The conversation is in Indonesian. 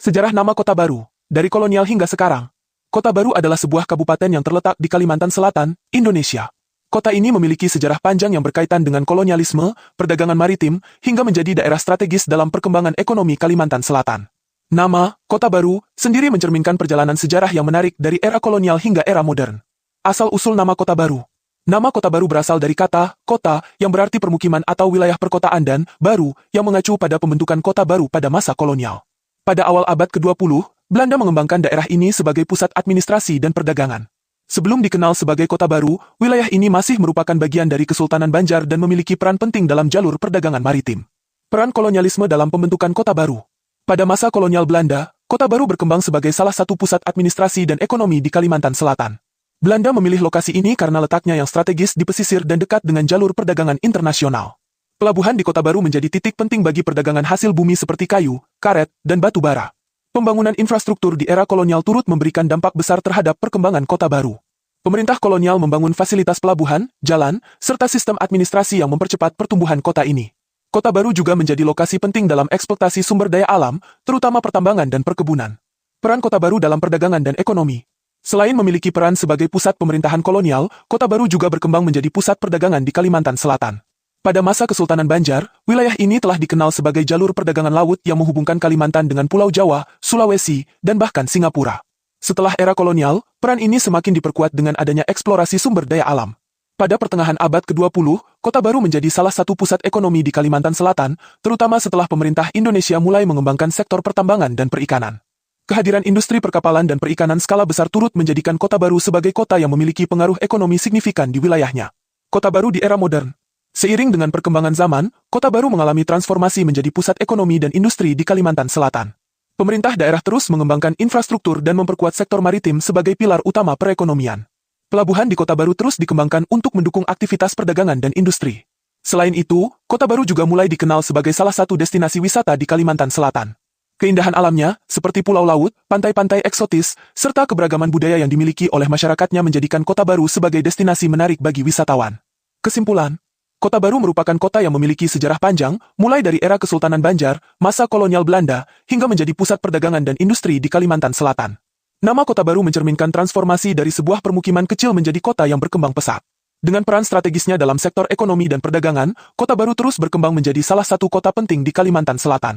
Sejarah nama Kota Baru. Dari kolonial hingga sekarang, Kota Baru adalah sebuah kabupaten yang terletak di Kalimantan Selatan, Indonesia. Kota ini memiliki sejarah panjang yang berkaitan dengan kolonialisme, perdagangan maritim, hingga menjadi daerah strategis dalam perkembangan ekonomi Kalimantan Selatan. Nama, Kota Baru, sendiri mencerminkan perjalanan sejarah yang menarik dari era kolonial hingga era modern. Asal-usul nama Kota Baru. Nama Kota Baru berasal dari kata, kota, yang berarti permukiman atau wilayah perkotaan dan, baru, yang mengacu pada pembentukan kota baru pada masa kolonial. Pada awal abad ke-20, Belanda mengembangkan daerah ini sebagai pusat administrasi dan perdagangan. Sebelum dikenal sebagai Kota Baru, wilayah ini masih merupakan bagian dari Kesultanan Banjar dan memiliki peran penting dalam jalur perdagangan maritim. Peran kolonialisme dalam pembentukan Kota Baru. Pada masa kolonial Belanda, Kota Baru berkembang sebagai salah satu pusat administrasi dan ekonomi di Kalimantan Selatan. Belanda memilih lokasi ini karena letaknya yang strategis di pesisir dan dekat dengan jalur perdagangan internasional. Pelabuhan di Kota Baru menjadi titik penting bagi perdagangan hasil bumi seperti kayu, karet, dan batu bara. Pembangunan infrastruktur di era kolonial turut memberikan dampak besar terhadap perkembangan Kota Baru. Pemerintah kolonial membangun fasilitas pelabuhan, jalan, serta sistem administrasi yang mempercepat pertumbuhan kota ini. Kota Baru juga menjadi lokasi penting dalam eksploitasi sumber daya alam, terutama pertambangan dan perkebunan. Peran Kota Baru dalam perdagangan dan ekonomi. Selain memiliki peran sebagai pusat pemerintahan kolonial, Kota Baru juga berkembang menjadi pusat perdagangan di Kalimantan Selatan. Pada masa Kesultanan Banjar, wilayah ini telah dikenal sebagai jalur perdagangan laut yang menghubungkan Kalimantan dengan Pulau Jawa, Sulawesi, dan bahkan Singapura. Setelah era kolonial, peran ini semakin diperkuat dengan adanya eksplorasi sumber daya alam. Pada pertengahan abad ke-20, Kota Baru menjadi salah satu pusat ekonomi di Kalimantan Selatan, terutama setelah pemerintah Indonesia mulai mengembangkan sektor pertambangan dan perikanan. Kehadiran industri perkapalan dan perikanan skala besar turut menjadikan Kota Baru sebagai kota yang memiliki pengaruh ekonomi signifikan di wilayahnya. Kota Baru di era modern. Seiring dengan perkembangan zaman, Kota Baru mengalami transformasi menjadi pusat ekonomi dan industri di Kalimantan Selatan. Pemerintah daerah terus mengembangkan infrastruktur dan memperkuat sektor maritim sebagai pilar utama perekonomian. Pelabuhan di Kota Baru terus dikembangkan untuk mendukung aktivitas perdagangan dan industri. Selain itu, Kota Baru juga mulai dikenal sebagai salah satu destinasi wisata di Kalimantan Selatan. Keindahan alamnya, seperti pulau laut, pantai-pantai eksotis, serta keberagaman budaya yang dimiliki oleh masyarakatnya menjadikan Kota Baru sebagai destinasi menarik bagi wisatawan. Kesimpulan, Kota Baru merupakan kota yang memiliki sejarah panjang, mulai dari era Kesultanan Banjar, masa kolonial Belanda, hingga menjadi pusat perdagangan dan industri di Kalimantan Selatan. Nama Kota Baru mencerminkan transformasi dari sebuah permukiman kecil menjadi kota yang berkembang pesat. Dengan peran strategisnya dalam sektor ekonomi dan perdagangan, Kota Baru terus berkembang menjadi salah satu kota penting di Kalimantan Selatan.